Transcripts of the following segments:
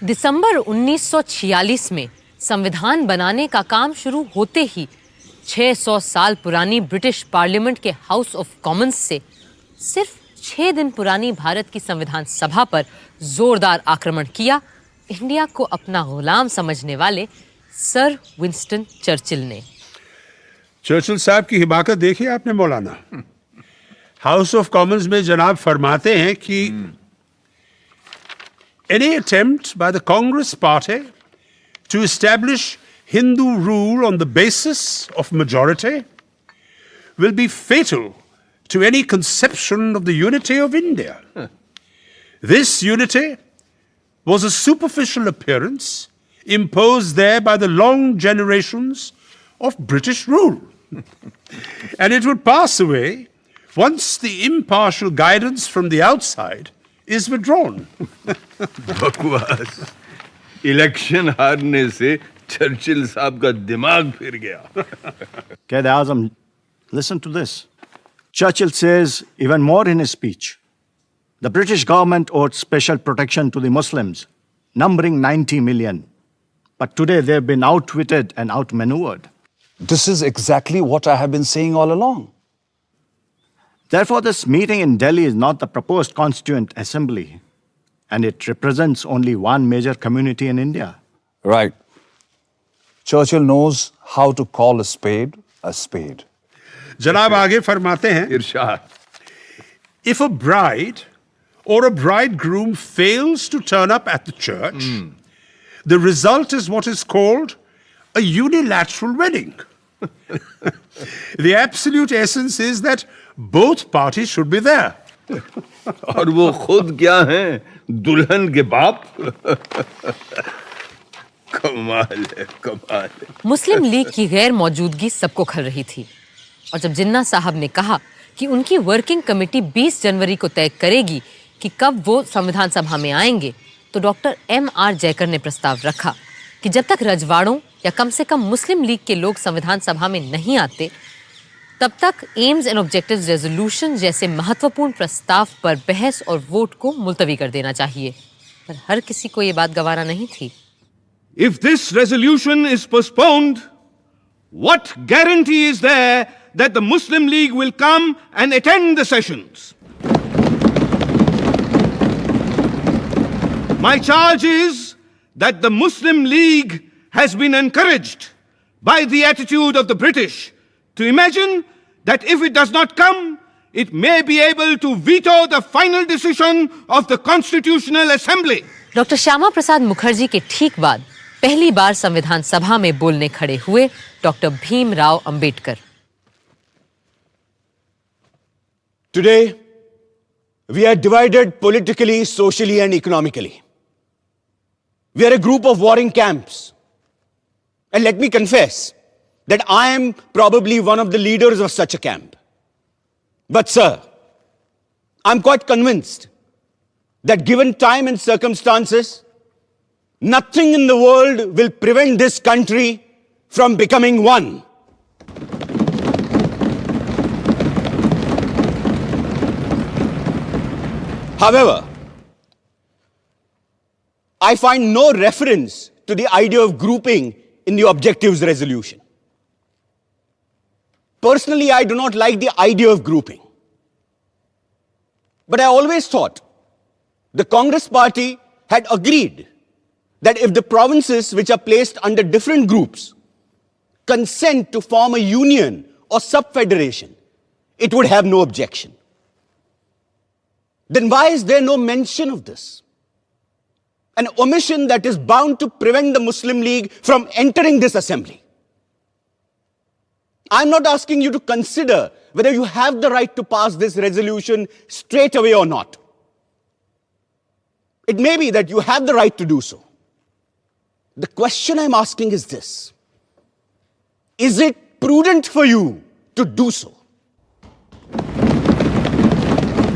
दिसंबर 1946 में संविधान बनाने का काम शुरू होते ही 600 साल पुरानी ब्रिटिश पार्लियामेंट के हाउस ऑफ कॉमन्स से सिर्फ 6 दिन पुरानी भारत की संविधान सभा पर जोरदार आक्रमण किया इंडिया को अपना गुलाम समझने वाले सर विंस्टन चर्चिल ने। चर्चिल साहब की हिमाकत देखी आपने मौलाना। हाउस ऑफ कॉमन्स में जनाब फरमाते हैं कि any attempt by the Congress Party to establish Hindu rule on the basis of majority will be fatal to any conception of the unity of India. This unity was a superficial appearance imposed there by the long generations of British rule. And it would pass away once the impartial guidance from the outside is withdrawn. बकवास। Election हारने से Churchill साहब का दिमाग फिर गया। Quaid-e-Azam, listen to this. Churchill says even more in his speech. The British government owed special protection to the Muslims, numbering 90 million. But today they've been outwitted and outmaneuvered. This is exactly what I have been saying all along. Therefore, this meeting in Delhi is not the proposed Constituent Assembly, and it represents only one major community in India. Right. Churchill knows how to call a spade a spade. जनाब आगे फरमाते हैं, इरशाद। if a bride or a bridegroom fails to turn up at the church, the result is what is called a unilateral wedding. The absolute essence is that both parties should be there. और वो खुद क्या हैं? दुल्हन के बाप। कमाल है, कमाल है। मुस्लिम लीग की गैर मौजूदगी सबको खल रही थी और जब जिन्ना साहब ने कहा कि उनकी वर्किंग कमेटी 20 जनवरी को तय करेगी कि कब वो संविधान सभा में आएंगे, तो डॉक्टर M.R. जयकर ने प्रस्ताव रखा कि जब तक रजवाड़ों या कम से कम मुस्लिम लीग के लोग संविधान सभा में नहीं आते, तब तक एम्स एंड ऑब्जेक्टिव्स रेजोल्यूशन जैसे महत्वपूर्ण प्रस्ताव पर बहस और वोट को मुलतवी कर देना चाहिए। पर हर किसी को ये बात गवारा नहीं थी। If this resolution is postponed, what guarantee is there that the Muslim League will come and attend the sessions? My charge is that the Muslim League has been encouraged by the attitude of the British to imagine that if it does not come, it may be able to veto the final decision of the Constitutional Assembly. Doctor Shyama Prasad Mukherjee के ठीक बाद पहली बार संविधान सभा में बोलने खड़े हुए doctor Bhimrao Ambedkar. Today, we are divided politically, socially, and economically. We are a group of warring camps. And let me confess that I am probably one of the leaders of such a camp. But sir, I'm quite convinced that given time and circumstances, nothing in the world will prevent this country from becoming one. However, I find no reference to the idea of grouping in the objectives resolution. Personally, I do not like the idea of grouping. But I always thought the Congress Party had agreed that if the provinces which are placed under different groups consent to form a union or sub-federation, it would have no objection. Then why is there no mention of this? An omission that is bound to prevent the Muslim League from entering this assembly. I'm not asking you to consider whether you have the right to pass this resolution straight away or not. It may be that you have the right to do so. The question I'm asking is this: is it prudent for you to do so?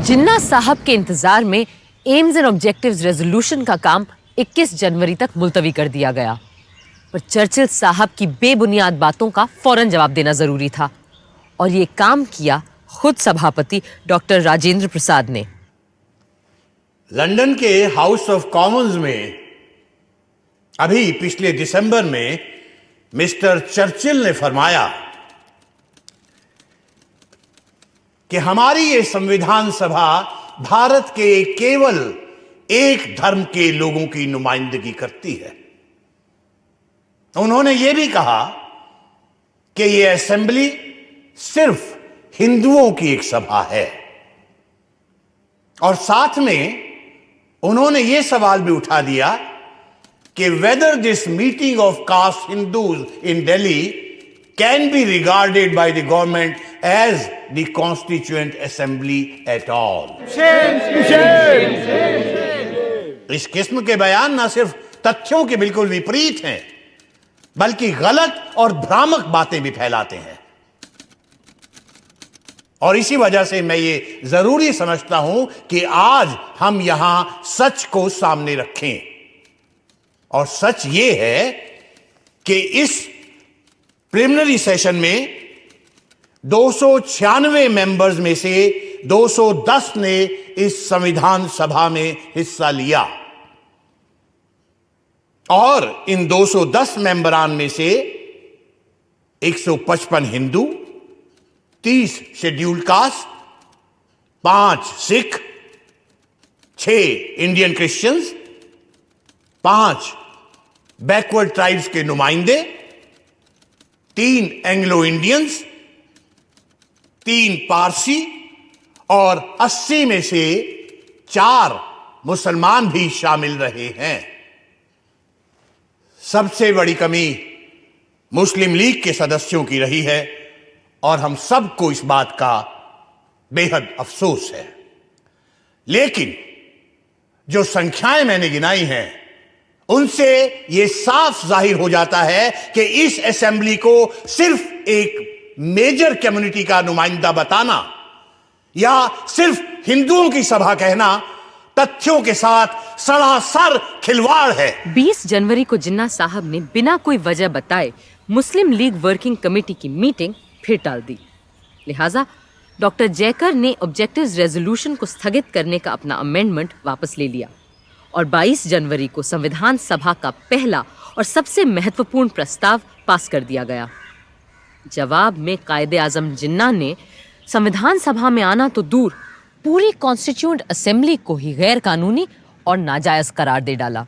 जिन्ना साहब के इंतजार में AIIMS and objectives resolution का काम 21 जनवरी तक मुलतवी कर दिया गया, पर चर्चिल साहब की बेबुनियाद बातों का फौरन जवाब देना जरूरी था और ये काम किया खुद सभापति डॉक्टर राजेंद्र प्रसाद ने। लंदन के हाउस ऑफ कॉमन्स में अभी पिछले दिसंबर में मिस्टर चर्चिल ने फरमाया कि हमारी ये संविधान सभा भारत के केवल एक धर्म के लोगों की नुमाइंदगी करती है। उन्होंने ये भी कहा कि ये असेंबली सिर्फ हिंदुओं की एक सभा है, और साथ में उन्होंने ये सवाल भी उठा दिया कि whether this meeting of caste Hindus in Delhi can be regarded by the government as the constituent assembly at all. इस किस्म के बयान न सिर्फ तथ्यों के बिल्कुल विपरीत हैं, बल्कि गलत और भ्रामक बातें भी फैलाते हैं। और इसी वजह से मैं ये जरूरी समझता हूं कि आज हम यहां सच को सामने रखें। और सच ये है कि इस प्रिलिमिनरी सेशन में 296 मेंबर्स में से 210 ने इस संविधान सभा में हिस्सा लिया, और इन 210 मेंबरान में से 155 Hindu, 30 scheduled caste, 5 Sikh, 6 Indian Christians, 5 backward tribes के नुमाइंदे, 3 एंग्लो इंडियंस, 3 पारसी, और 80 में से 4 मुसलमान भी शामिल रहे हैं। सबसे बड़ी कमी मुस्लिम लीग के सदस्यों की रही है, और हम सबको इस बात का बेहद अफसोस है। लेकिन जो संख्याएं मैंने गिनाई हैं, उनसे यह साफ जाहिर हो जाता है कि इस असेंबली को सिर्फ एक मेजर कम्युनिटी का नुमाइंदा बताना या सिर्फ हिंदुओं की सभा कहना तथ्यों के साथ सरासर खिलवाड़ है। 20 जनवरी को जिन्ना साहब ने बिना कोई वजह बताए मुस्लिम लीग वर्किंग कमेटी की मीटिंग फिर टाल दी। लिहाजा डॉक्टर जयकर ने ऑब्जेक्टिव्स रेजोल्यूशन को स्थगित करने का अपना अमेंडमेंट वापस ले लिया, और 22 जनवरी को संविधान सभा का पहला और सबसे महत्वपूर्ण प्रस्ताव पास कर दिया गया। जवाब में कायदे आजम जिन्ना ने संविधान सभा में आना तो दूर, पूरी कॉन्स्टिट्यूएंट असेंबली को ही गैर कानूनी और नाजायज करार दे डाला।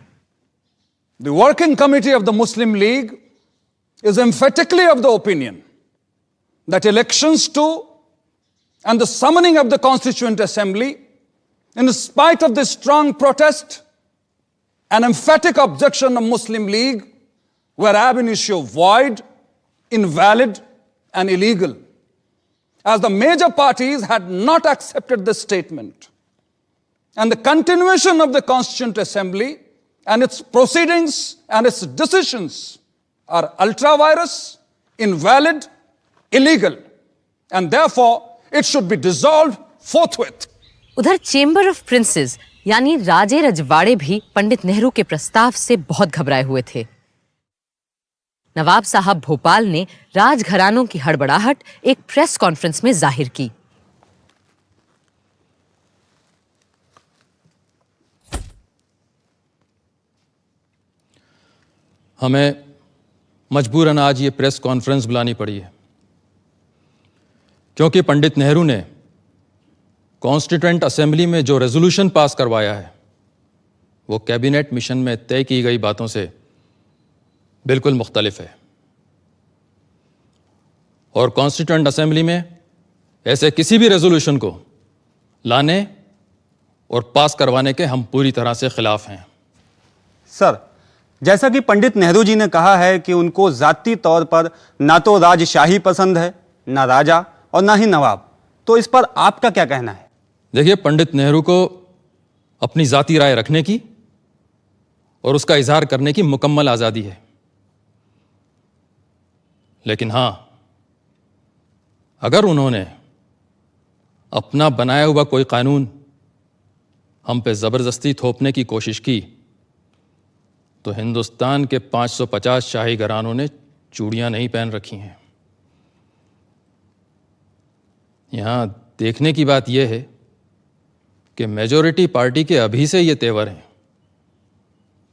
The working committee of the Muslim League is emphatically of the opinion that elections to and the summoning of the Constituent Assembly, in spite of the strong protest and emphatic objection of Muslim League, were ab initio void, invalid, and illegal, as the major parties had not accepted this statement. And the continuation of the Constituent Assembly and its proceedings and its decisions are ultra-virus, invalid, illegal, and therefore it should be dissolved forthwith. उधर chamber of princess यानी राजे रजवाड़े भी पंडित नेहरू के प्रस्ताव से बहुत घबराए हुए थे। नवाब साहब भोपाल ने राजघरानों की हड़बड़ाहट एक प्रेस कॉन्फ्रेंस में जाहिर की। हमें मजबूरन आज ये प्रेस कॉन्फ्रेंस बुलानी पड़ी है, क्योंकि पंडित नेहरू ने कॉन्स्टिट्यूएंट असेंबली में जो रेजोल्यूशन पास करवाया है वो कैबिनेट मिशन में तय की गई बातों से बिल्कुल मुख्तलिफ है, और कॉन्स्टिट्यूएंट असेंबली में ऐसे किसी भी रेजोल्यूशन को लाने और पास करवाने के हम पूरी तरह से खिलाफ हैं। सर, जैसा कि पंडित नेहरू जी ने कहा है कि उनको जाती तौर पर ना तो राजशाही पसंद है, ना राजा और ना ही नवाब, तो इस पर आपका क्या कहना है? देखिए, पंडित नेहरू को अपनी जाती राय रखने की और उसका इजहार करने की मुकम्मल आज़ादी है, लेकिन हां, अगर उन्होंने अपना बनाया हुआ कोई कानून हम पे ज़बरदस्ती थोपने की कोशिश की तो हिंदुस्तान के 550 शाही घरानों ने चूड़ियां नहीं पहन रखी हैं। यहां देखने की बात यह है कि मेजॉरिटी पार्टी के अभी से ये तेवर हैं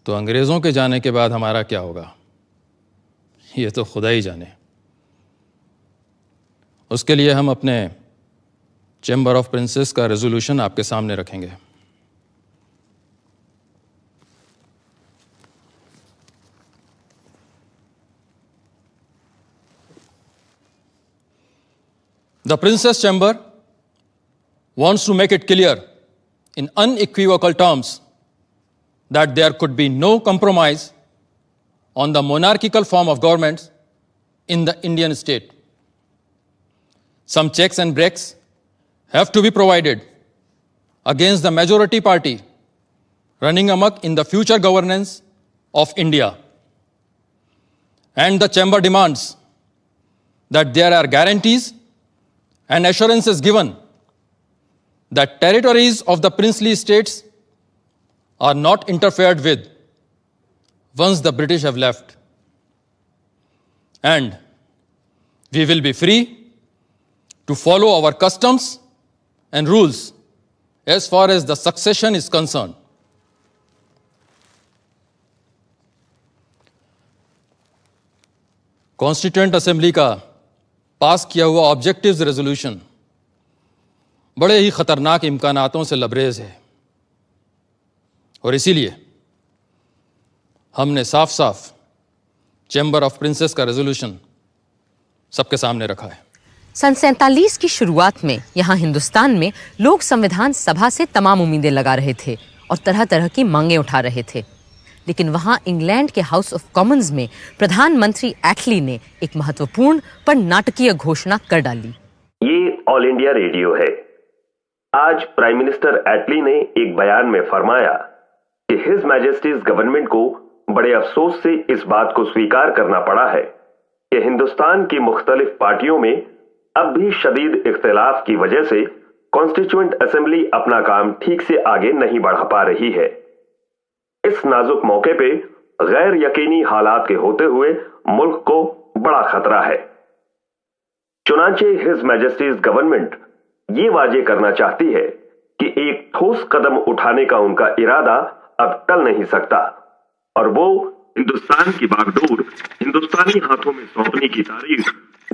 तो अंग्रेज़ों के जाने के बाद हमारा क्या होगा ये तो खुदा ही जाने। उसके लिए हम अपने चैम्बर ऑफ प्रिंसेस का रेजोल्यूशन आपके सामने रखेंगे। The Princess Chamber wants to make it clear in unequivocal terms that there could be no compromise on the monarchical form of government in the Indian state. Some checks and breaks have to be provided against the majority party running amok in the future governance of India. And the Chamber demands that there are guarantees and assurances given that territories of the princely states are not interfered with once the British have left. And we will be free to follow our customs and rules as far as the succession is concerned. Constituent assembly का पास किया हुआ objectives resolution बड़े ही खतरनाक इम्कानातों से लबरेज है और इसीलिए हमने साफ साफ चैम्बर ऑफ प्रिंसेस का रेजोल्यूशन सबके सामने रखा है। सन 47 की शुरुआत में यहाँ हिंदुस्तान में लोग संविधान सभा से तमाम उम्मीदें लगा रहे थे और तरह तरह की मांगें उठा रहे थे, लेकिन वहाँ इंग्लैंड के हाउस ऑफ कॉमन्स में प्रधानमंत्री एटली ने एक महत्वपूर्ण पर नाटकीय घोषणा कर डाली। ये ऑल इंडिया रेडियो है। आज प्राइम मिनिस्टर एटली ने एक बयान में फरमाया कि हिज मैजेस्टीज गवर्नमेंट को बड़े अफसोस से इस बात को स्वीकार करना पड़ा है कि हिंदुस्तान की मुख्तलिफ पार्टियों में अब भी शदीद इख्तिलाफ की वजह से कॉन्स्टिट्यूएंट असेंबली अपना काम ठीक से आगे नहीं बढ़ा पा रही है। इस नाजुक मौके पे गैर यकीनी हालात के होते हुए मुल्क को बड़ा खतरा है। चुनांचे हिज मैजेस्टीज गवर्नमेंट ये वाजे करना चाहती है कि एक ठोस कदम उठाने का उनका इरादा अब टल नहीं सकता और वो हिंदुस्तान की बागडोर हिंदुस्तानी हाथों में सौंपने की तारीख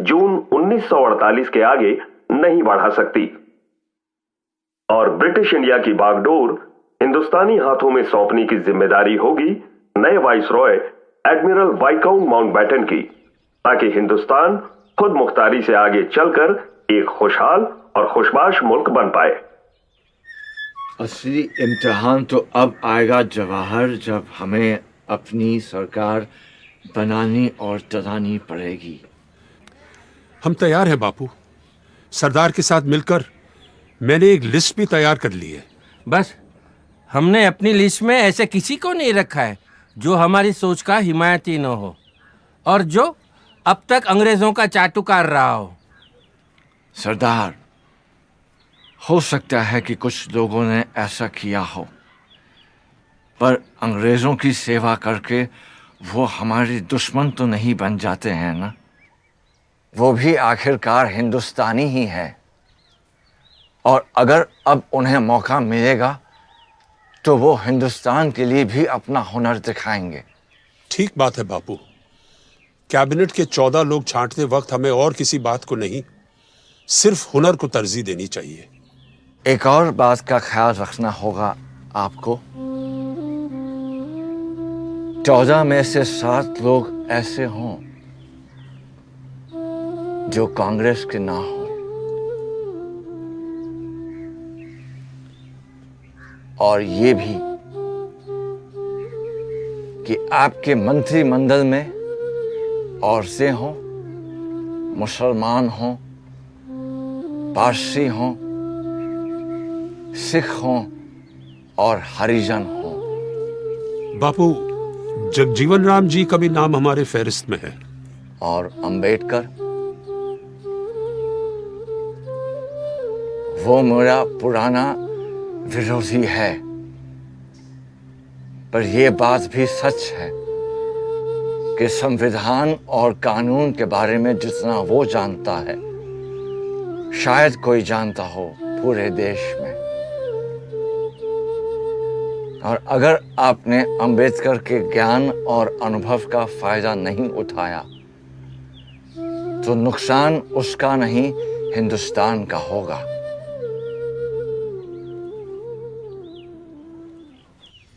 जून 1948 के आगे नहीं बढ़ा सकती और ब्रिटिश इंडिया की बागडोर हिंदुस्तानी हाथों में सौंपने की जिम्मेदारी होगी नए वाइसरॉय एडमिरल वाइकाउंट माउंटबेटन की, ताकि हिंदुस्तान खुद मुख्तारी से आगे चलकर एक खुशहाल और खुशबाश मुल्क बन पाए। असली इम्तिहान तो अब आएगा जवाहर, जब हमें अपनी सरकार बनानी और चलानी पड़ेगी। हम तैयार हैं बापू। सरदार के साथ मिलकर मैंने एक लिस्ट भी तैयार कर ली है। बस हमने अपनी लिस्ट में ऐसे किसी को नहीं रखा है जो हमारी सोच का हिमायती न हो और जो अब तक अंग्रेजों का चाटुकार रहा हो। सरदार, हो सकता है कि कुछ लोगों ने ऐसा किया हो, पर अंग्रेजों की सेवा करके वो हमारे दुश्मन तो नहीं बन जाते हैं ना। वो भी आखिरकार हिंदुस्तानी ही है और अगर अब उन्हें मौका मिलेगा तो वो हिंदुस्तान के लिए भी अपना हुनर दिखाएंगे। ठीक बात है बापू। कैबिनेट के 14 लोग छांटते वक्त हमें और किसी बात को नहीं, सिर्फ हुनर को तरजीह देनी चाहिए। एक और बात का ख्याल रखना होगा आपको। 14 में से 7 लोग ऐसे हों जो कांग्रेस के ना हो और ये भी कि आपके मंत्रिमंडल में औरतें हों, मुसलमान हों, पारसी हों, सिख हों और हरिजन हों। बापू, जगजीवन राम जी का भी नाम हमारे फहरिस्त में है। और अंबेडकर, वो मेरा पुराना विरोधी है, पर यह बात भी सच है कि संविधान और कानून के बारे में जितना वो जानता है शायद कोई जानता हो पूरे देश में। और अगर आपने अंबेडकर के ज्ञान और अनुभव का फायदा नहीं उठाया तो नुकसान उसका नहीं हिंदुस्तान का होगा।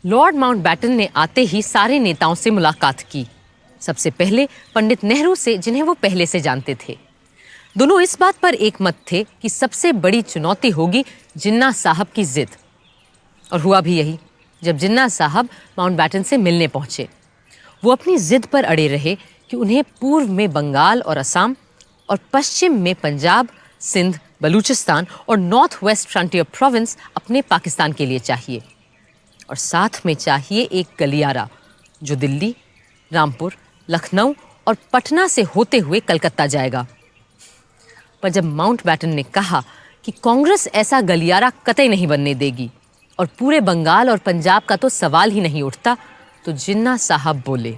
लॉर्ड माउंटबैटन ने आते ही सारे नेताओं से मुलाकात की। सबसे पहले पंडित नेहरू से, जिन्हें वो पहले से जानते थे। दोनों इस बात पर एक मत थे कि सबसे बड़ी चुनौती होगी जिन्ना साहब की जिद। और हुआ भी यही। जब जिन्ना साहब माउंटबैटन से मिलने पहुंचे, वो अपनी जिद पर अड़े रहे कि उन्हें पूर्व में बंगाल और असम और पश्चिम में पंजाब, सिंध, बलूचिस्तान और नॉर्थ वेस्ट फ्रंटियर प्रोविंस अपने पाकिस्तान के लिए चाहिए। और साथ में चाहिए एक गलियारा जो दिल्ली, रामपुर, लखनऊ और पटना से होते हुए कलकत्ता जाएगा। पर जब माउंटबैटन ने कहा कि कांग्रेस ऐसा गलियारा कतई नहीं बनने देगी और पूरे बंगाल और पंजाब का तो सवाल ही नहीं उठता, तो जिन्ना साहब बोले,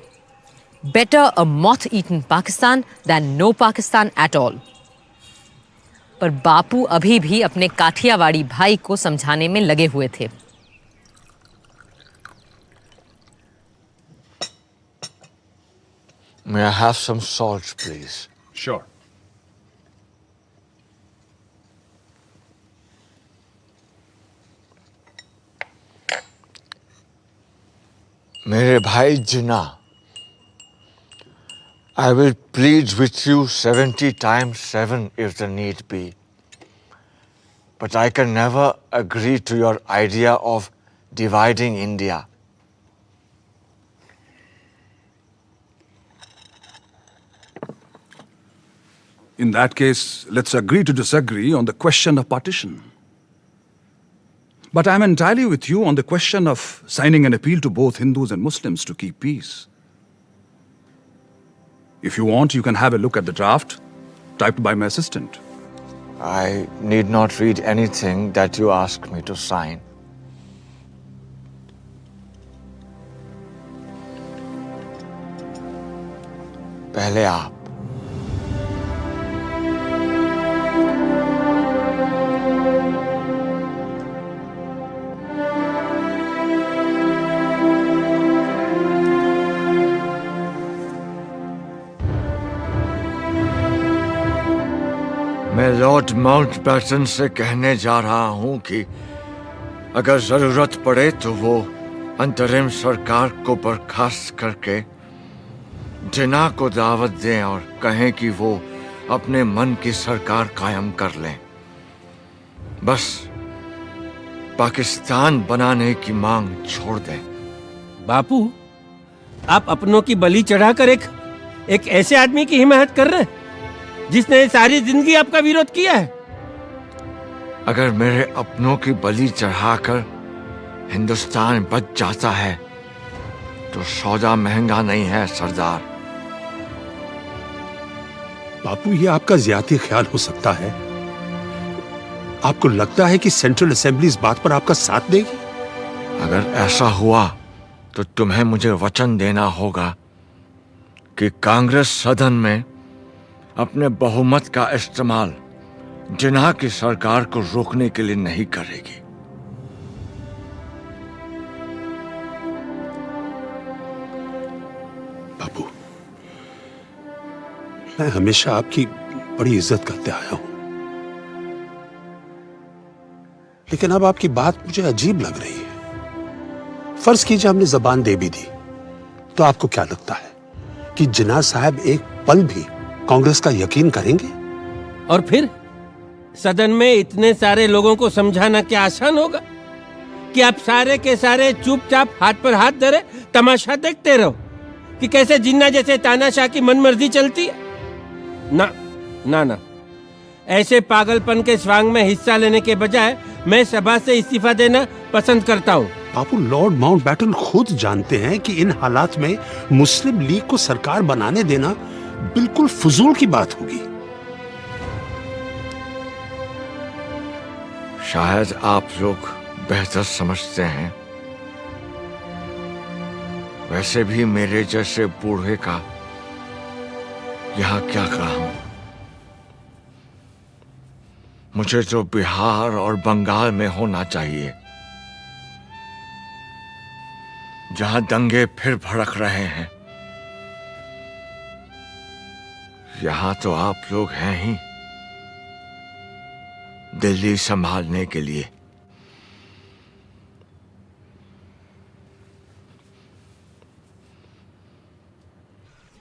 better a moth eaten Pakistan than no Pakistan at all. पर बापू अभी भी अपने काठियावाड़ी भाई को समझाने में लगे हुए थे। May I have some salt, please? Sure. मेरे भाई जिन्ना, I will plead with you 70 times 7 if the need be. But I can never agree to your idea of dividing India. In that case, let's agree to disagree on the question of partition. But I'm entirely with you on the question of signing an appeal to both Hindus and Muslims to keep peace. If you want, you can have a look at the draft typed by my assistant. I need not read anything that you ask me to sign. पहले आप। मैं Lord Mountbatten से कहने जा रहा हूं कि अगर जरूरत पड़े तो वो अंतरिम सरकार को बर्खास्त करके जिन्ना को दावत दें और कहें कि वो अपने मन की सरकार कायम कर लें। बस पाकिस्तान बनाने की मांग छोड़ दें। बापू, आप अपनों की बलि चढ़ाकर एक ऐसे आदमी की हिमायत कर रहे हैं जिसने सारी जिंदगी आपका विरोध किया है। अगर मेरे अपनों की बलि चढ़ाकर हिंदुस्तान बच जाता है तो सौदा महंगा नहीं है सरदार। बापू, ये आपका ज्यादा ख्याल हो सकता है। आपको लगता है कि सेंट्रल असेंबली इस बात पर आपका साथ देगी? अगर ऐसा हुआ तो तुम्हें मुझे वचन देना होगा कि कांग्रेस सदन में अपने बहुमत का इस्तेमाल जिन्ना की सरकार को रोकने के लिए नहीं करेगी। बापू, मैं हमेशा आपकी बड़ी इज्जत करते आया हूं, लेकिन अब आपकी बात मुझे अजीब लग रही है। फर्ज कीजिए हमने जबान दे भी दी, तो आपको क्या लगता है कि जिन्ना साहब एक पल भी कांग्रेस का यकीन करेंगे? और फिर सदन में इतने सारे लोगों को समझाना क्या आसान होगा कि आप सारे के सारे चुपचाप हाथ पर हाथ धरे तमाशा देखते रहो कि कैसे जिन्ना जैसे तानाशाह की मनमर्जी चलती है? ना ना ना, ऐसे पागलपन के स्वांग में हिस्सा लेने के बजाय मैं सभा से इस्तीफा देना पसंद करता हूँ। बापू, लॉर्ड माउंटबैटन खुद जानते हैं कि इन हालात में मुस्लिम लीग को सरकार बनाने देना बिल्कुल फजूल की बात होगी। शायद आप लोग बेहतर समझते हैं। वैसे भी मेरे जैसे बूढ़े का यहाँ क्या काम? मुझे तो बिहार और बंगाल में होना चाहिए। जहां दंगे फिर भड़क रहे हैं, यहां तो आप लोग हैं ही दिल्ली संभालने के लिए।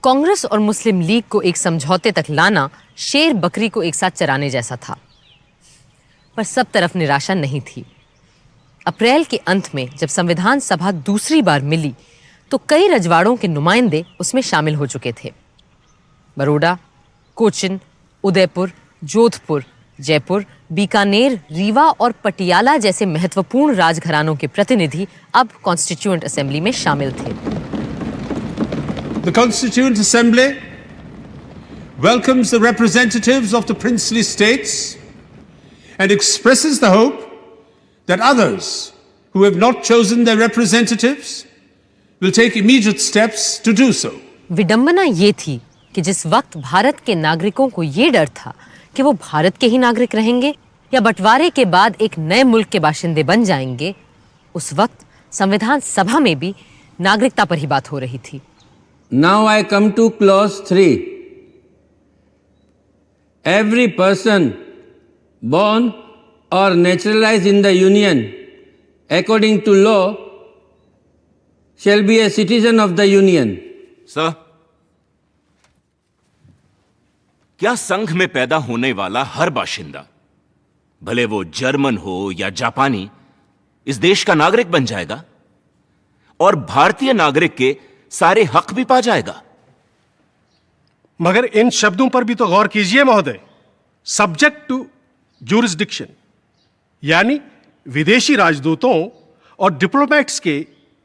कांग्रेस और मुस्लिम लीग को एक समझौते तक लाना शेर बकरी को एक साथ चराने जैसा था, पर सब तरफ निराशा नहीं थी। अप्रैल के अंत में जब संविधान सभा दूसरी बार मिली तो कई रजवाड़ों के नुमाइंदे उसमें शामिल हो चुके थे। बरोडा, कोचिन, उदयपुर, जोधपुर, जयपुर, बीकानेर, रीवा और पटियाला जैसे महत्वपूर्ण राजघरानों के प्रतिनिधि अब कॉन्स्टिट्यूएंट असेंबली में शामिल थे। The Constituent Assembly welcomes the representatives of the princely states and expresses the hope that others who have not chosen their representatives will take immediate steps to do so. विडंबना ये थी कि जिस वक्त भारत के नागरिकों को ये डर था कि वो भारत के ही नागरिक रहेंगे या बंटवारे के बाद एक नए मुल्क के बाशिंदे बन जाएंगे, उस वक्त संविधान सभा में भी नागरिकता पर ही बात हो रही थी। Now I come to clause 3. Every person born or naturalized in the Union according to law shall be a citizen of the Union. Sir, क्या संघ में पैदा होने वाला हर बाशिंदा, भले वो जर्मन हो या जापानी, इस देश का नागरिक बन जाएगा और भारतीय नागरिक के सारे हक भी पा जाएगा? मगर इन शब्दों पर भी तो गौर कीजिए महोदय। सब्जेक्ट टू ज्यूरिसडिक्शन, यानी विदेशी राजदूतों और डिप्लोमेट्स के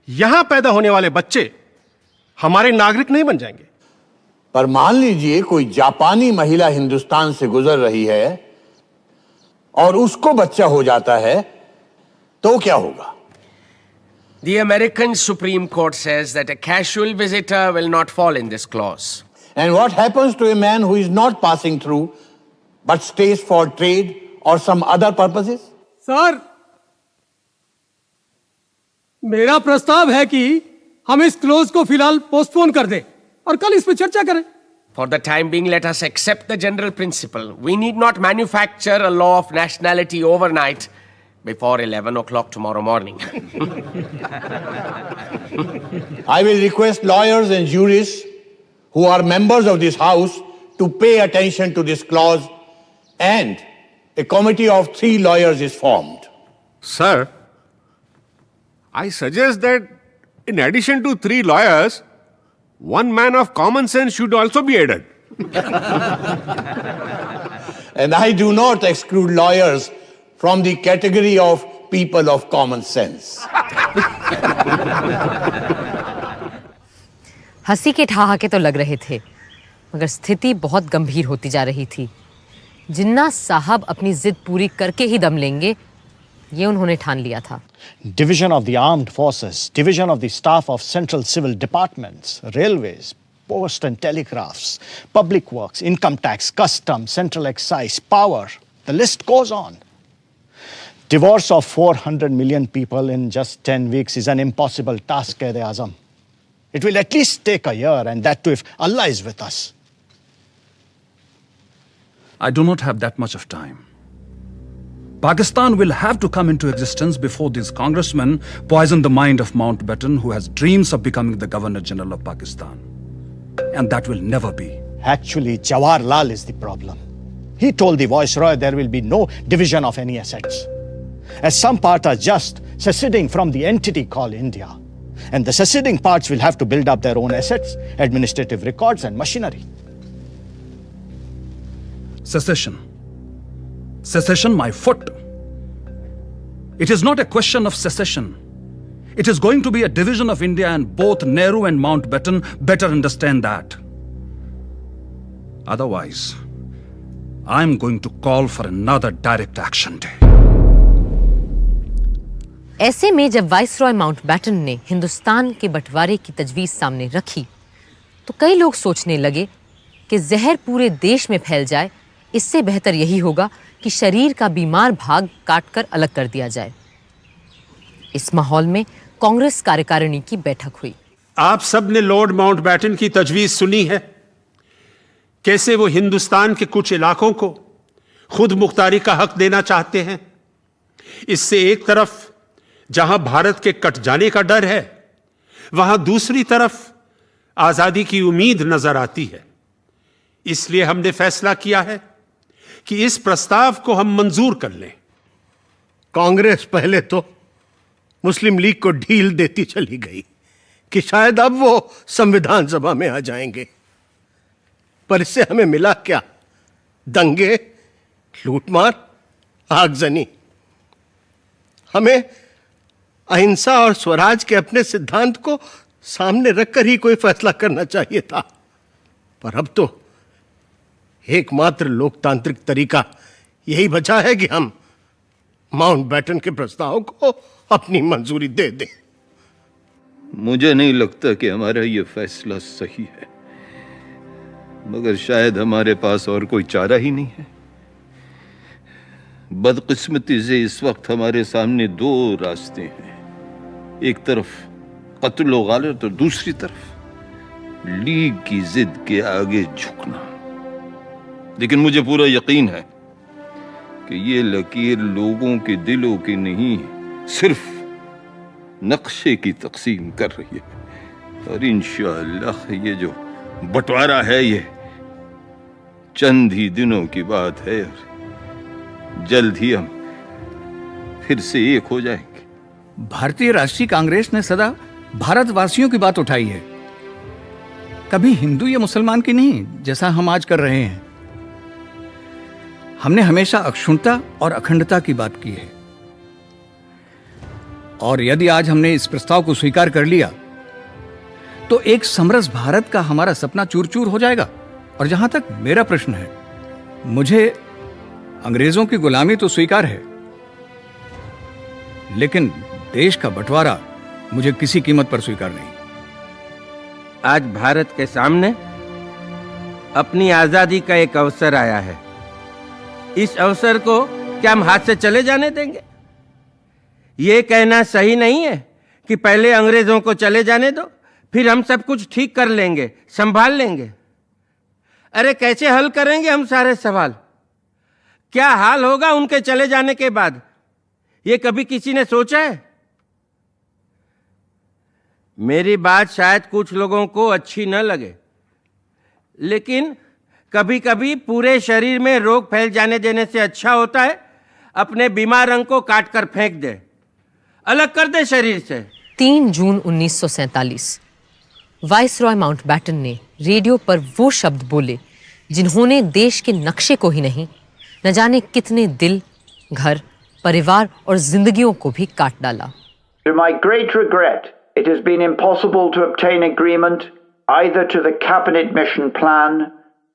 यहां पैदा होने वाले बच्चे हमारे नागरिक नहीं बन जाएंगे। पर मान लीजिए कोई जापानी महिला हिंदुस्तान से गुजर रही है और उसको बच्चा हो जाता है, तो क्या होगा? The American Supreme Court says that a casual visitor will not fall in this clause. And what happens to a man who is not passing through but stays for trade or some other purposes? Sir, मेरा प्रस्ताव है कि हम इस close को फिलहाल postpone कर दें और कल इस पर चर्चा करें। For the time being, let us accept the general principle. We need not manufacture a law of nationality overnight before 11 o'clock tomorrow morning. I will request lawyers and jurists who are members of this house to pay attention to this clause, and a committee of 3 lawyers is formed. Sir, I suggest that in addition to 3 lawyers, 1 man of common sense should also be added. And I do not exclude lawyers from the category of people of common sense. हंसी के ठहाके तो लग रहे थे, मगर स्थिति बहुत गंभीर होती जा रही थी। जिन्ना साहब अपनी जिद पूरी करके ही दम लेंगे, ये उन्होंने ठान लिया था। Division of the armed forces, division of the staff of central civil departments, railways, post and telegraphs, public works, income tax, customs, central excise, power. The list goes on. Divorce of 400 million people in just 10 weeks is an impossible task, Quaid-e-Azam. It will at least take a year, and that too if Allah is with us. I do not have that much of time. Pakistan will have to come into existence before these congressmen poison the mind of Mountbatten, who has dreams of becoming the Governor General of Pakistan. And that will never be. Actually, Jawaharlal is the problem. He told the Viceroy there will be no division of any assets, as some parts are just seceding from the entity called India. And the seceding parts will have to build up their own assets, administrative records, and machinery. Secession. Secession, my foot. It is not a question of secession. It is going to be a division of India, and both Nehru and Mountbatten better understand that. Otherwise, I'm going to call for another direct action day. ऐसे में जब viceroy Mountbatten ने हिंदुस्तान के बंटवारे की तजवीज़ सामने रखी, तो कई लोग सोचने लगे कि जहर पूरे देश में फैल जाए, इससे बेहतर यही होगा कि शरीर का बीमार भाग काटकर अलग कर दिया जाए। इस माहौल में कांग्रेस कार्यकारिणी की बैठक हुई। आप सब ने लॉर्ड माउंटबेटन की तजवीज सुनी है, कैसे वो हिंदुस्तान के कुछ इलाकों को खुद मुख्तारी का हक देना चाहते हैं। इससे एक तरफ जहां भारत के कट जाने का डर है, वहां दूसरी तरफ आजादी की उम्मीद नजर आती है। इसलिए हमने फैसला किया है कि इस प्रस्ताव को हम मंजूर कर लें। कांग्रेस पहले तो मुस्लिम लीग को ढील देती चली गई कि शायद अब वो संविधान सभा में आ जाएंगे, पर इससे हमें मिला क्या? दंगे, लूटमार, आगजनी। हमें अहिंसा और स्वराज के अपने सिद्धांत को सामने रखकर ही कोई फैसला करना चाहिए था, पर अब तो एकमात्र लोकतांत्रिक तरीका यही बचा है कि हम माउंटबेटन के प्रस्ताव को अपनी मंजूरी दे दें। मुझे नहीं लगता कि हमारा ये फैसला सही है, मगर शायद हमारे पास और कोई चारा ही नहीं है। बदकिस्मती से इस वक्त हमारे सामने दो रास्ते हैं, एक तरफ कत्ल व गालत और दूसरी तरफ लीग की जिद के आगे झुकना। लेकिन मुझे पूरा यकीन है कि ये लकीर लोगों के दिलों की नहीं, सिर्फ नक्शे की तकसीम कर रही है। और इंशाअल्लाह ये जो बंटवारा है ये चंद ही दिनों की बात है और जल्द ही हम फिर से एक हो जाएंगे। भारतीय राष्ट्रीय कांग्रेस ने सदा भारतवासियों की बात उठाई है, कभी हिंदू या मुसलमान की नहीं, जैसा हम आज कर रहे हैं। हमने हमेशा अक्षुण्णता और अखंडता की बात की है, और यदि आज हमने इस प्रस्ताव को स्वीकार कर लिया तो एक समरस भारत का हमारा सपना चूर चूर हो जाएगा। और जहां तक मेरा प्रश्न है, मुझे अंग्रेजों की गुलामी तो स्वीकार है, लेकिन देश का बंटवारा मुझे किसी कीमत पर स्वीकार नहीं। आज भारत के सामने अपनी आजादी का एक अवसर आया है। इस अवसर को क्या हम हाथ से चले जाने देंगे? ये कहना सही नहीं है कि पहले अंग्रेजों को चले जाने दो, फिर हम सब कुछ ठीक कर लेंगे, संभाल लेंगे। अरे कैसे हल करेंगे हम सारे सवाल? क्या हाल होगा उनके चले जाने के बाद? ये कभी किसी ने सोचा है? मेरी बात शायद कुछ लोगों को अच्छी न लगे, लेकिन कभी कभी पूरे शरीर में रोग फैल जाने देने से अच्छा होता है अपने बीमार अंग को काट कर फेंक दे, अलग कर दे शरीर से। 3 जून 1947 वाइसरॉय माउंटबेटन ने रेडियो पर वो शब्द बोले जिन्होंने देश के नक्शे को ही नहीं, न जाने कितने दिल, घर, परिवार और जिंदगियों को भी काट डाला। To my great regret, it has been impossible to obtain agreement either to the cabinet mission plan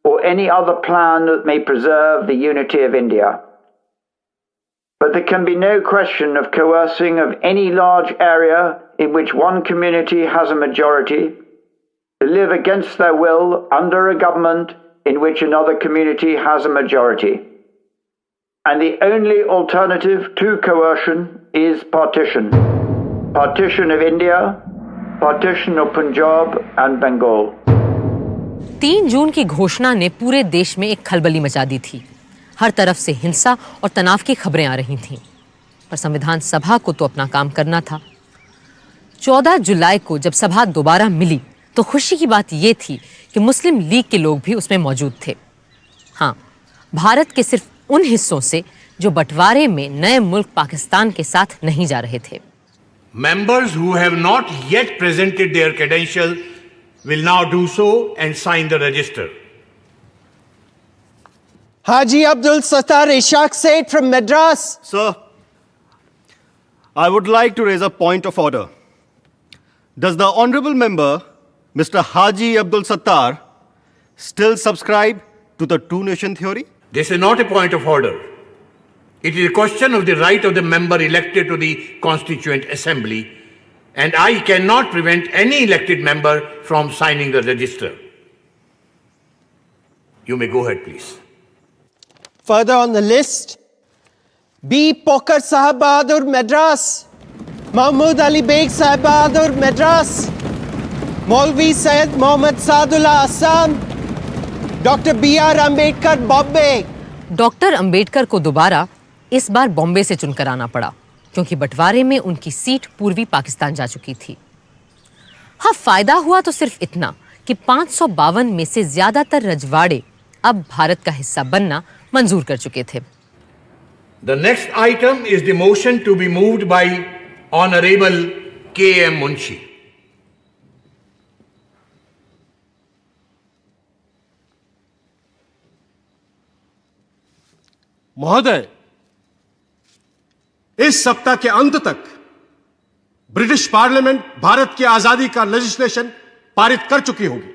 or any other plan that may preserve the unity of India. But there can be no question of coercing of any large area in which one community has a majority to live against their will under a government in which another community has a majority. And the only alternative to coercion is partition. Partition of India, partition of Punjab and Bengal. 3 जून की घोषणा ने पूरे देश में एक खलबली मचा दी थी। हर तरफ से हिंसा और तनाव की खबरें आ रही थीं, पर संविधान सभा को तो अपना काम करना था। 14 जुलाई को जब सभा दोबारा मिली तो खुशी की बात यह थी कि मुस्लिम लीग के लोग भी उसमें मौजूद थे। हाँ, भारत के सिर्फ उन हिस्सों से जो बंटवारे में नए मुल्क पाकिस्तान के साथ नहीं जा रहे थे। Members who have not yet presented their credentials will now do so and sign the register. Haji Abdul Sattar Ishaq Said from Madras. Sir, I would like to raise a point of order. Does the honorable member, Mr. Haji Abdul Sattar, still subscribe to the two-nation theory? This is not a point of order. It is a question of the right of the member elected to the Constituent Assembly, and I cannot prevent any elected member from signing the register. You may go ahead, please. Further on the list, B. Pokar Sahab Bahadur, Madras. Mahmood Ali Beg Sahib Bahadur Madras, Maulvi Syed Mohammad Saadullah Assam, Dr. B.R. Ambedkar Bombay. Doctor Ambedkar को दोबारा इस बार बॉम्बे से चुनकर आना पड़ा क्योंकि बंटवारे में उनकी सीट पूर्वी पाकिस्तान जा चुकी थी। हाँ, फायदा हुआ तो सिर्फ इतना कि 552 में से ज्यादातर रजवाड़े अब भारत का हिस्सा बनना मंजूर कर चुके थे। The next item is the motion to be moved by Honorable K.M. Munshi. महोदय, इस सप्ताह के अंत तक ब्रिटिश पार्लियामेंट भारत की आजादी का लेजिस्लेशन पारित कर चुकी होगी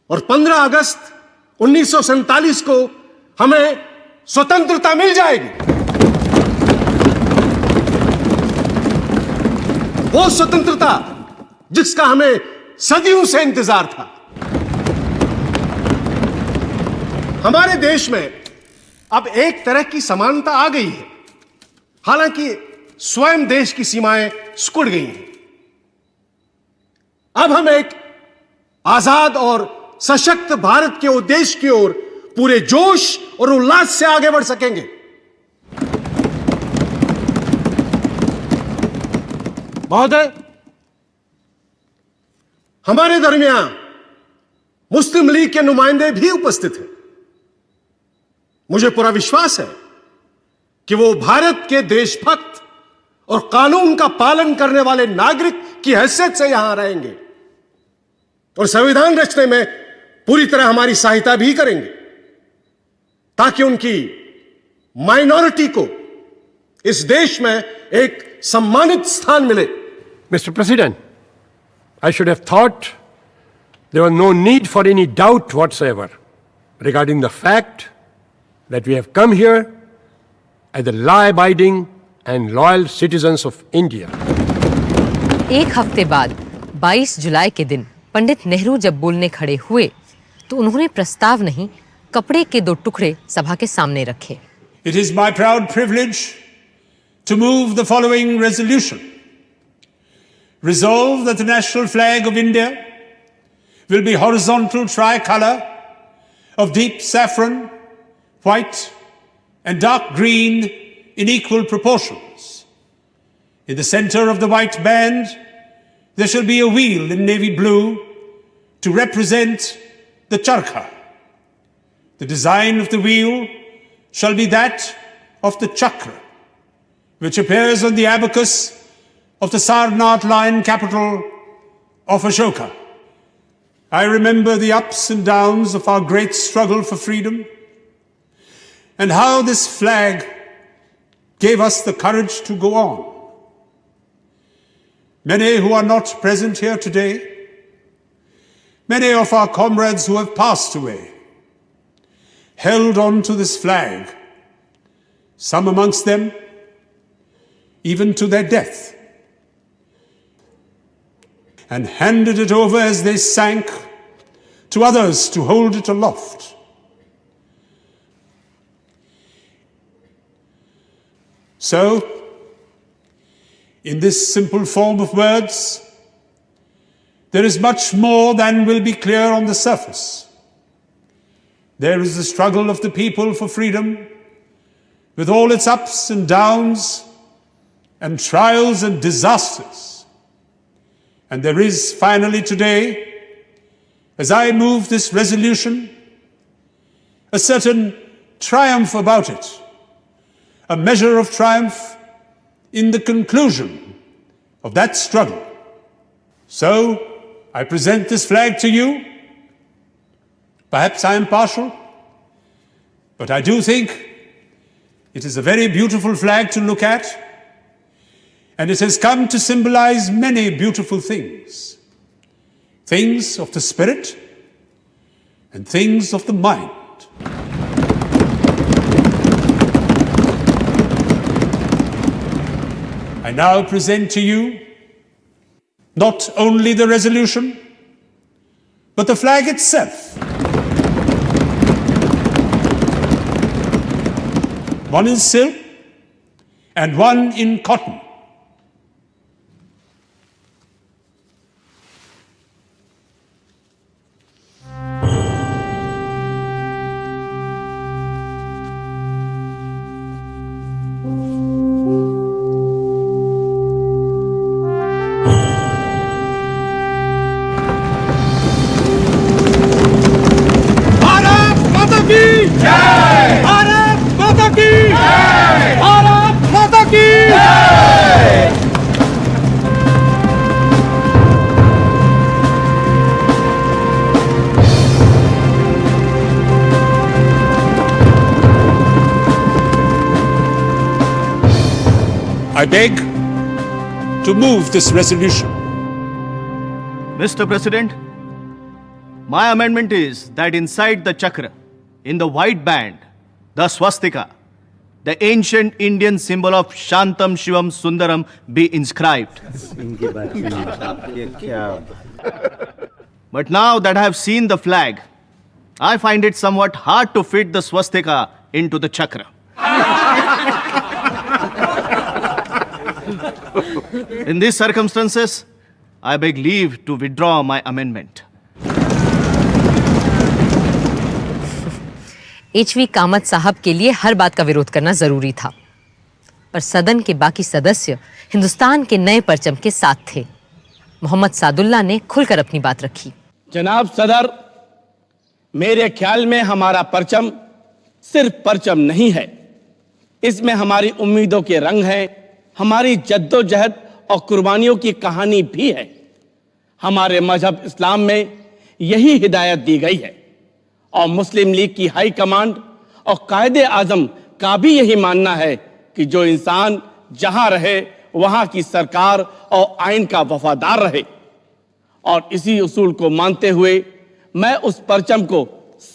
और 15 अगस्त 1947 को हमें स्वतंत्रता मिल जाएगी। वो स्वतंत्रता जिसका हमें सदियों से इंतजार था। हमारे देश में अब एक तरह की समानता आ गई है, हालांकि स्वयं देश की सीमाएं सिकुड़ गई हैं। अब हम एक आजाद और सशक्त भारत के उद्देश्य की ओर पूरे जोश और उल्लास से आगे बढ़ सकेंगे। महोदय, हमारे दरमियान मुस्लिम लीग के नुमाइंदे भी उपस्थित हैं। मुझे पूरा विश्वास है कि वो भारत के देशभक्त और कानून का पालन करने वाले नागरिक की हैसियत से यहां रहेंगे और संविधान रचने में पूरी तरह हमारी सहायता भी करेंगे ताकि उनकी माइनॉरिटी को इस देश में एक सम्मानित स्थान मिले। Mr. President, I should have thought there was no need for any doubt whatsoever regarding the fact that we have come here as the law-abiding and loyal citizens of India. एक हफ्ते बाद 22 जुलाई के दिन पंडित नेहरू जब बोलने खड़े हुए तो उन्होंने प्रस्ताव नहीं, कपड़े के 2 टुकड़े सभा के सामने रखे। It is my proud privilege to move the following resolution. Resolve that the national flag of India will be horizontal tricolor of deep saffron, white, and dark green in equal proportions. In the center of the white band, there shall be a wheel in navy blue to represent the charkha. The design of the wheel shall be that of the chakra, which appears on the abacus of the Sarnath lion capital of Ashoka. I remember the ups and downs of our great struggle for freedom and how this flag gave us the courage to go on. Many who are not present here today, many of our comrades who have passed away, held on to this flag, some amongst them even to their death, and handed it over as they sank to others to hold it aloft. So, in this simple form of words, there is much more than will be clear on the surface. There is the struggle of the people for freedom, with all its ups and downs, and trials and disasters. And there is finally today, as I move this resolution, a certain triumph about it, a measure of triumph in the conclusion of that struggle. So, I present this flag to you. Perhaps I am partial, but I do think it is a very beautiful flag to look at, and it has come to symbolize many beautiful things. Things of the spirit and things of the mind. I now present to you not only the resolution, but the flag itself. One in silk, and one in cotton. I beg to move this resolution. Mr. President, my amendment is that inside the chakra, in the white band, the swastika, the ancient Indian symbol of Shantam Shivam Sundaram be inscribed. But now that I have seen the flag, I find it somewhat hard to fit the swastika into the chakra. In these circumstances, I beg leave to withdraw my amendment. HV Kamat साहब के लिए हर बात का विरोध करना जरूरी था, पर सदन के बाकी सदस्य हिंदुस्तान के नए परचम के साथ थे। मोहम्मद सादुल्ला ने खुलकर अपनी बात रखी। जनाब सदर, मेरे ख्याल में हमारा परचम सिर्फ परचम नहीं है, इसमें हमारी उम्मीदों के रंग हैं, हमारी जद्दोजहद और कुर्बानियों की कहानी भी है। हमारे मजहब इस्लाम में यही हिदायत दी गई है और मुस्लिम लीग की हाई कमांड और कायदे आजम का भी यही मानना है कि जो इंसान जहां रहे वहां की सरकार और आइन का वफादार रहे। और इसी उसूल को मानते हुए मैं उस परचम को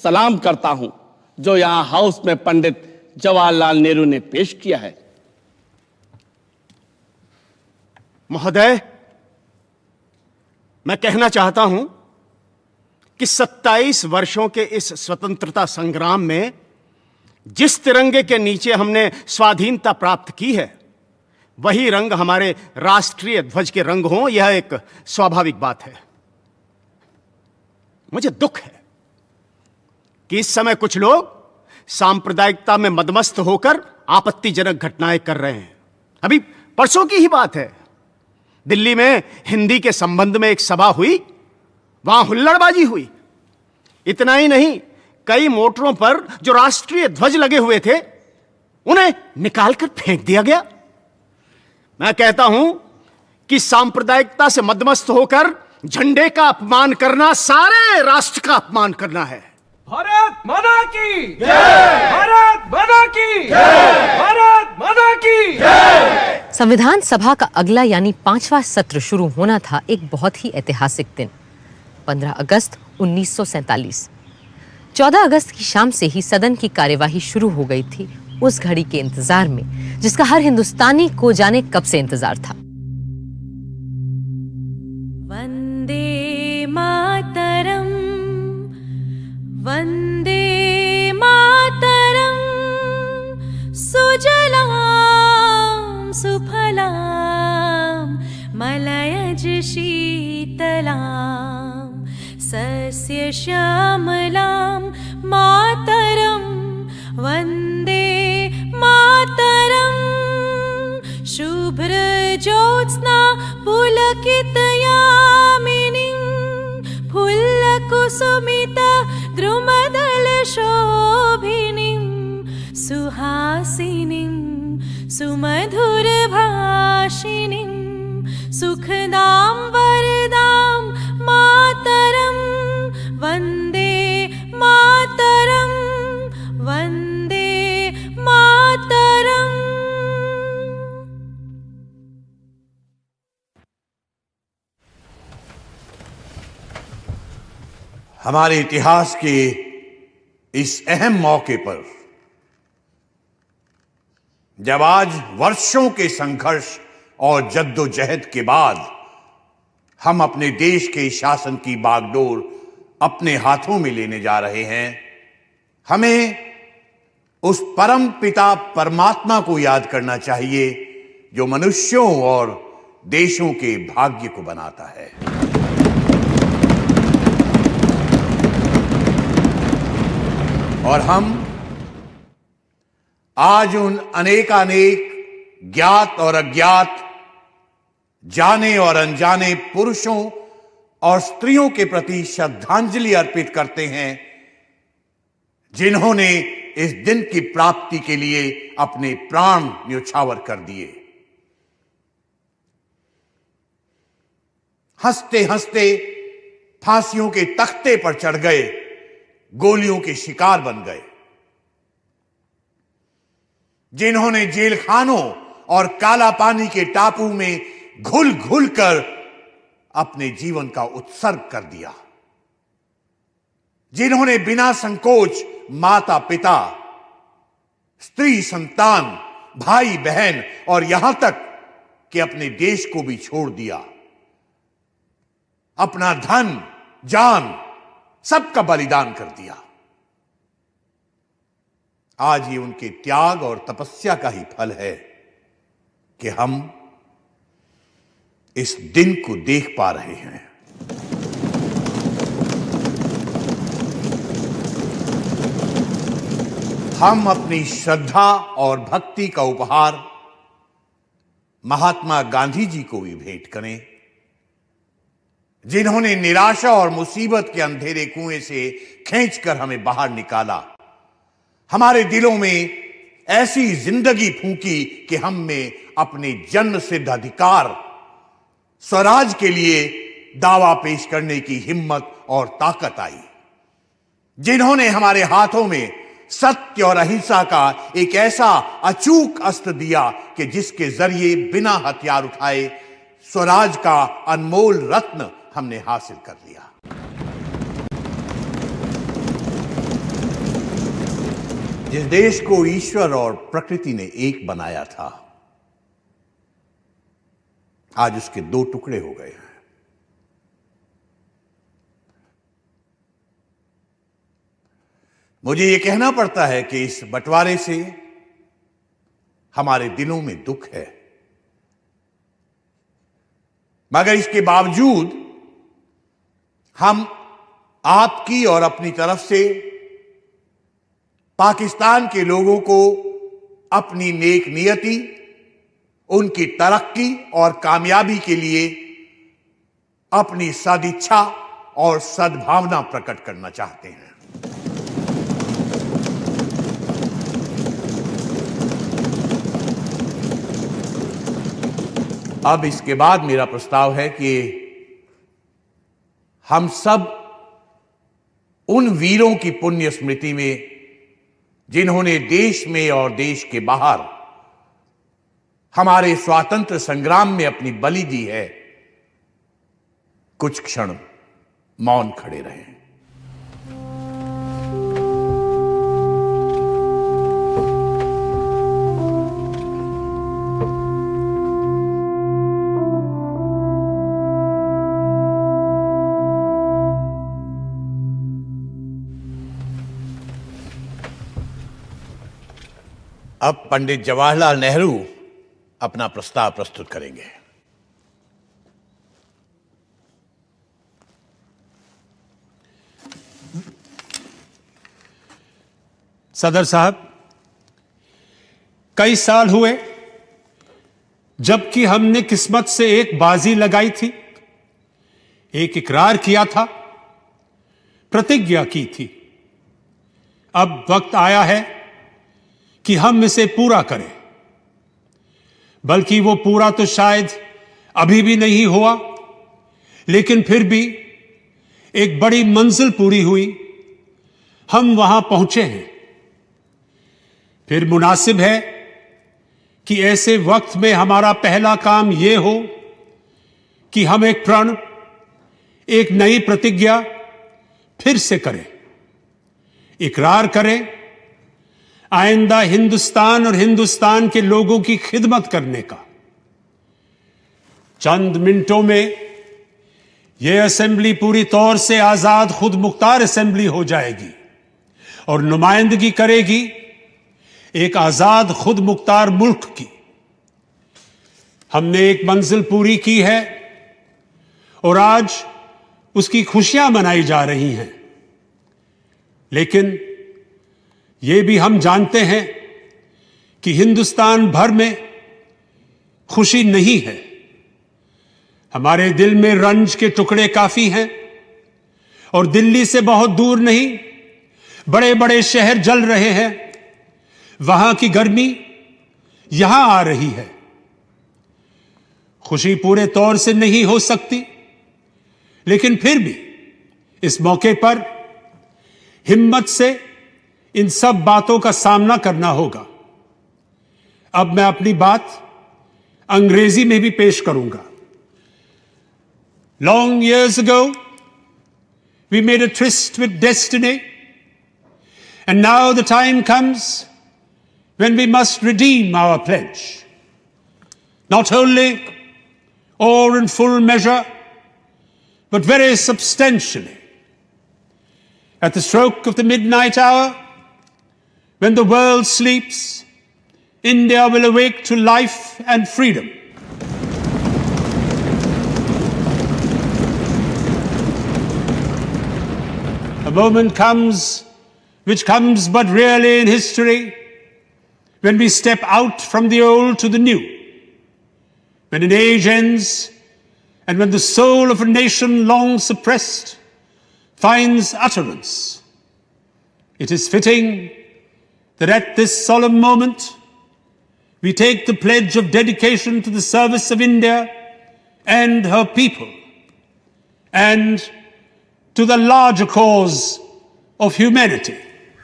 सलाम करता हूं जो यहां हाउस में पंडित जवाहरलाल नेहरू ने पेश किया है। महोदय, मैं कहना चाहता हूं कि 27 वर्षों के इस स्वतंत्रता संग्राम में जिस तिरंगे के नीचे हमने स्वाधीनता प्राप्त की है, वही रंग हमारे राष्ट्रीय ध्वज के रंग हों, यह एक स्वाभाविक बात है। मुझे दुख है कि इस समय कुछ लोग सांप्रदायिकता में मदमस्त होकर आपत्तिजनक घटनाएं कर रहे हैं। अभी परसों की ही बात है, दिल्ली में हिंदी के संबंध में एक सभा हुई, वहां हुल्लड़बाजी हुई। इतना ही नहीं, कई मोटरों पर जो राष्ट्रीय ध्वज लगे हुए थे उन्हें निकालकर फेंक दिया गया। मैं कहता हूं कि सांप्रदायिकता से मदमस्त होकर झंडे का अपमान करना सारे राष्ट्र का अपमान करना है। भारत माता की जय! भारत माता की जय! भारत माता की जय! संविधान सभा का अगला यानी 5वां सत्र शुरू होना था एक बहुत ही ऐतिहासिक दिन, 15 अगस्त 1947। 14 अगस्त की शाम से ही सदन की कार्यवाही शुरू हो गई थी, उस घड़ी के इंतजार में जिसका हर हिंदुस्तानी को जाने कब से इंतजार था। वंदे मातरम, वंदे मातरम, सुजलाम सुफलाम मलयज शीतलाम सस्य श्यामलाम मातरम, वंदे मातरम, शुभ्र ज्योत्स्ना पुलकितयामिनीं फुल्लकुसुमित द्रुमदल शोभिनीं सुहासिनीं सुमधुर भाषिनीं सुखदां वरदां मातरं, वन्दे मातरं, वन्दे मातरं। हमारे इतिहास के इस अहम मौके पर जब आज वर्षों के संघर्ष और जद्दोजहद के बाद हम अपने देश के शासन की बागडोर अपने हाथों में लेने जा रहे हैं, हमें उस परम पिता परमात्मा को याद करना चाहिए जो मनुष्यों और देशों के भाग्य को बनाता है। और हम आज उन अनेकानेक ज्ञात और अज्ञात, जाने और अनजाने पुरुषों और स्त्रियों के प्रति श्रद्धांजलि अर्पित करते हैं जिन्होंने इस दिन की प्राप्ति के लिए अपने प्राण न्यौछावर कर दिए। हंसते हंसते फांसियों के तख्ते पर चढ़ गए, गोलियों के शिकार बन गए। जिन्होंने जेल खानों और काला पानी के टापू में घुल घुल कर अपने जीवन का उत्सर्ग कर दिया। जिन्होंने बिना संकोच माता पिता, स्त्री संतान, भाई बहन और यहां तक कि अपने देश को भी छोड़ दिया। अपना धन, जान सबका बलिदान कर दिया। आज ये उनके त्याग और तपस्या का ही फल है कि हम इस दिन को देख पा रहे हैं। हम अपनी श्रद्धा और भक्ति का उपहार महात्मा गांधी जी को भी भेंट करें, जिन्होंने निराशा और मुसीबत के अंधेरे कुएं से खींचकर हमें बाहर निकाला। हमारे दिलों में ऐसी जिंदगी फूंकी कि हम में अपने जन्म सिद्ध अधिकार, स्वराज के लिए दावा पेश करने की हिम्मत और ताकत आई। जिन्होंने हमारे हाथों में सत्य और अहिंसा का एक ऐसा अचूक अस्त्र दिया कि जिसके जरिए बिना हथियार उठाए स्वराज का अनमोल रत्न हमने हासिल कर लिया। जिस देश को ईश्वर और प्रकृति ने एक बनाया था, आज उसके दो टुकड़े हो गए हैं। मुझे यह कहना पड़ता है कि इस बंटवारे से हमारे दिलों में दुख है, मगर इसके बावजूद हम आपकी और अपनी तरफ से पाकिस्तान के लोगों को अपनी नेक नियति, उनकी तरक्की और कामयाबी के लिए अपनी सदिच्छा और सद्भावना प्रकट करना चाहते हैं। अब इसके बाद मेरा प्रस्ताव है कि हम सब उन वीरों की पुण्य स्मृति में जिन्होंने देश में और देश के बाहर हमारे स्वातंत्र संग्राम में अपनी बलि दी है, कुछ क्षण मौन खड़े रहें। अब पंडित जवाहरलाल नेहरू अपना प्रस्ताव प्रस्तुत करेंगे। सदर साहब, कई साल हुए जबकि हमने किस्मत से एक बाजी लगाई थी, एक इकरार किया था, प्रतिज्ञा की थी। अब वक्त आया है कि हम इसे पूरा करें, बल्कि वो पूरा तो शायद अभी भी नहीं हुआ, लेकिन फिर भी एक बड़ी मंजिल पूरी हुई, हम वहां पहुंचे हैं। फिर मुनासिब है कि ऐसे वक्त में हमारा पहला काम यह हो कि हम एक प्रण, एक नई प्रतिज्ञा फिर से करें, इकरार करें आइंदा हिंदुस्तान और हिंदुस्तान के लोगों की खिदमत करने का। चंद मिनटों में यह असेंबली पूरी तौर से आजाद खुद मुख्तार असेंबली हो जाएगी और नुमाइंदगी करेगी एक आजाद खुद मुख्तार मुल्क की। हमने एक मंजिल पूरी की है और आज उसकी खुशियां मनाई जा रही हैं। लेकिन ये भी हम जानते हैं कि हिंदुस्तान भर में खुशी नहीं है। हमारे दिल में रंज के टुकड़े काफी हैं और दिल्ली से बहुत दूर नहीं, बड़े बड़े शहर जल रहे हैं। वहां की गर्मी यहां आ रही है। खुशी पूरे तौर से नहीं हो सकती, लेकिन फिर भी इस मौके पर हिम्मत से इन सब बातों का सामना करना होगा। अब मैं अपनी बात अंग्रेजी में भी पेश करूंगा। Long years ago, we made a tryst with destiny, and now the time comes when we must redeem our pledge. Not only or in full measure, but very substantially. At the stroke of the midnight hour, when the world sleeps, India will awake to life and freedom. A moment comes, which comes but rarely in history, when we step out from the old to the new, when an age ends, and when the soul of a nation long suppressed finds utterance. It is fitting that at this solemn moment, we take the pledge of dedication to the service of India and her people, and to the larger cause of humanity.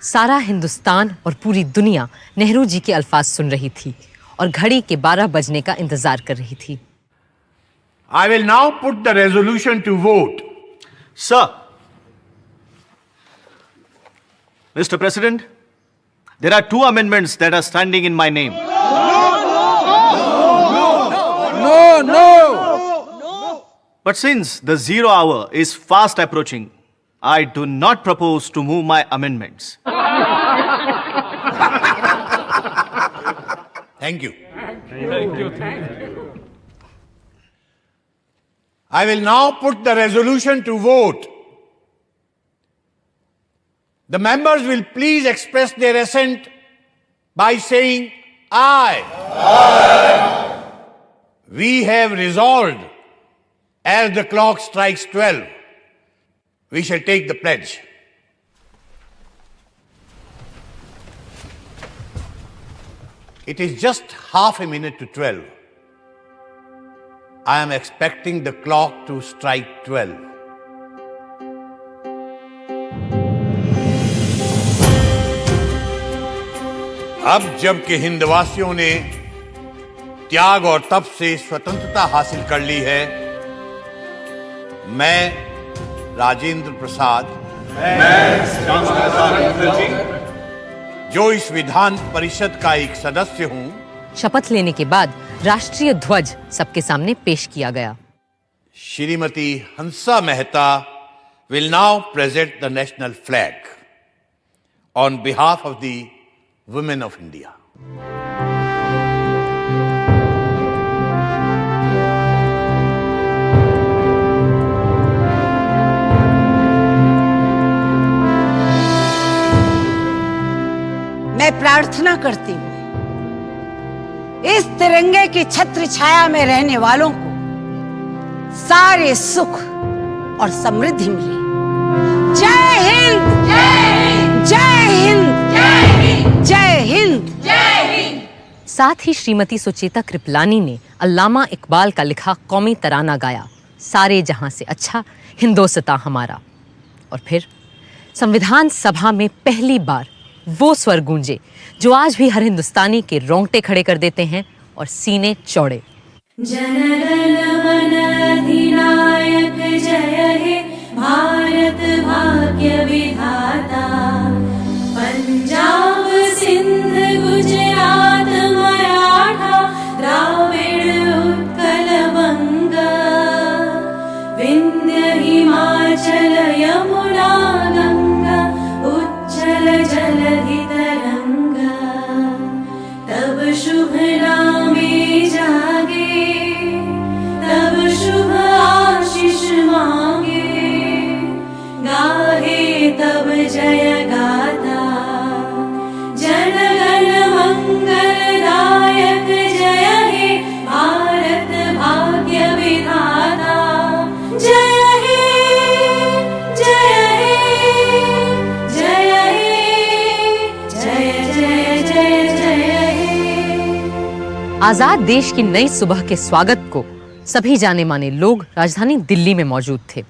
सारा हिंदुस्तान और पूरी दुनिया नेहरू जी के अल्फाज सुन रही थी और घड़ी के 12 बजने का इंतजार कर रही थी। I will now put the resolution to vote. Sir, Mr. President, there are 2 amendments that are standing in my name. No! But since the 0 hour is fast approaching, I do not propose to move my amendments. Thank you. I will now put the resolution to vote. The members will please express their assent by saying aye. Aye. We have resolved, as the clock strikes 12, we shall take the pledge. It is just half a minute to 12. I am expecting the clock to strike 12. अब जबकि हिंदवासियों ने त्याग और तप से स्वतंत्रता हासिल कर ली है, मैं राजेंद्र प्रसाद, जो इस विधान परिषद का एक सदस्य हूं, शपथ लेने के बाद राष्ट्रीय ध्वज सबके सामने पेश किया गया। Shrimati Hansa Mehta will now present the national flag on behalf of the women of India. मैं प्रार्थना करती हूँ इस तिरंगे की छत्र छाया में रहने वालों को सारे सुख और समृद्धि मिले। जय हिंद, जय हिंद, जय हिंद, जय हिंद, जय हिंद, जय हिंद। साथ ही श्रीमती सुचेता कृपलानी ने अल्लामा इकबाल का लिखा कौमी तराना गाया, सारे जहां से अच्छा हिंदोस्तां हमारा। और फिर संविधान सभा में पहली बार वो स्वर गूंजे जो आज भी हर हिंदुस्तानी के रोंगटे खड़े कर देते हैं और सीने चौड़े। जनगण मन अधिनायक जय हे भारत भाग्य विधाता, पंजाब सिंध गुजरात मराठा द्राविड़ उत्कल बंगा, विंध्य हिमाचल यमुना गंगा उच्चल जलधि तरंगा। आजाद देश की नई सुबह के स्वागत को सभी जाने माने लोग राजधानी दिल्ली में मौजूद थे,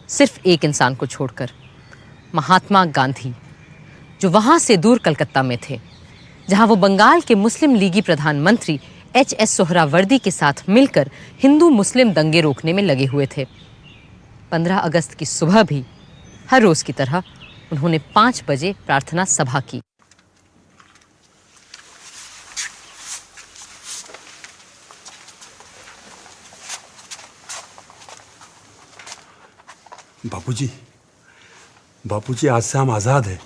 सिर्फ एक इंसान को छोड़कर, महात्मा गांधी, जो वहां से दूर कलकत्ता में थे, जहां वो बंगाल के मुस्लिम लीगी प्रधानमंत्री एच.एस. सोहरावर्दी के साथ मिलकर हिंदू मुस्लिम दंगे रोकने में लगे हुए थे। 15 अगस्त की सुबह भी हर रोज की तरह उन्होंने 5 बजे प्रार्थना सभा की। बापूजी, आज से हम आजाद हैं।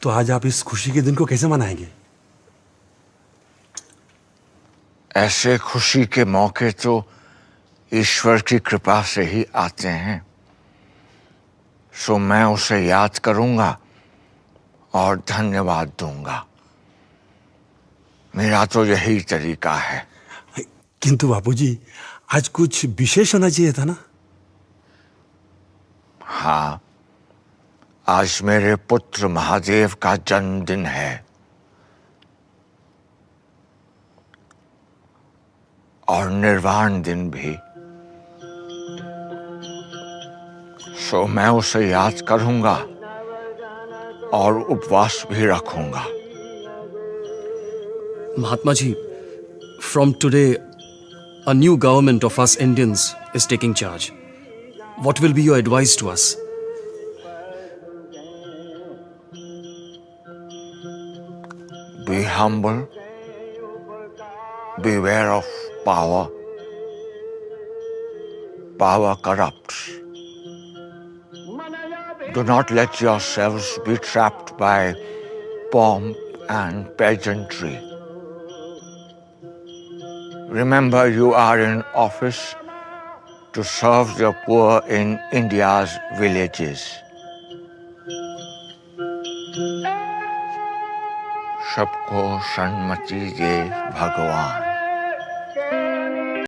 तो आज आप इस खुशी के दिन को कैसे मनाएंगे? ऐसे खुशी के मौके तो ईश्वर की कृपा से ही आते हैं, सो मैं उसे याद करूंगा और धन्यवाद दूंगा। मेरा तो यही तरीका है। किंतु बापूजी, आज कुछ विशेष होना चाहिए था ना? हाँ, आज मेरे पुत्र महादेव का जन्मदिन है और निर्वाण दिन भी, सो मैं उसे याद करूंगा और उपवास भी रखूंगा। Mahatma ji, from today, a new government of us Indians is taking charge. What will be your advice to us? Be humble, beware of power. Power corrupts. Do not let yourselves be trapped by pomp and pageantry. Remember, you are in office to serve the poor in India's villages. सबको सन्मति दे भगवान।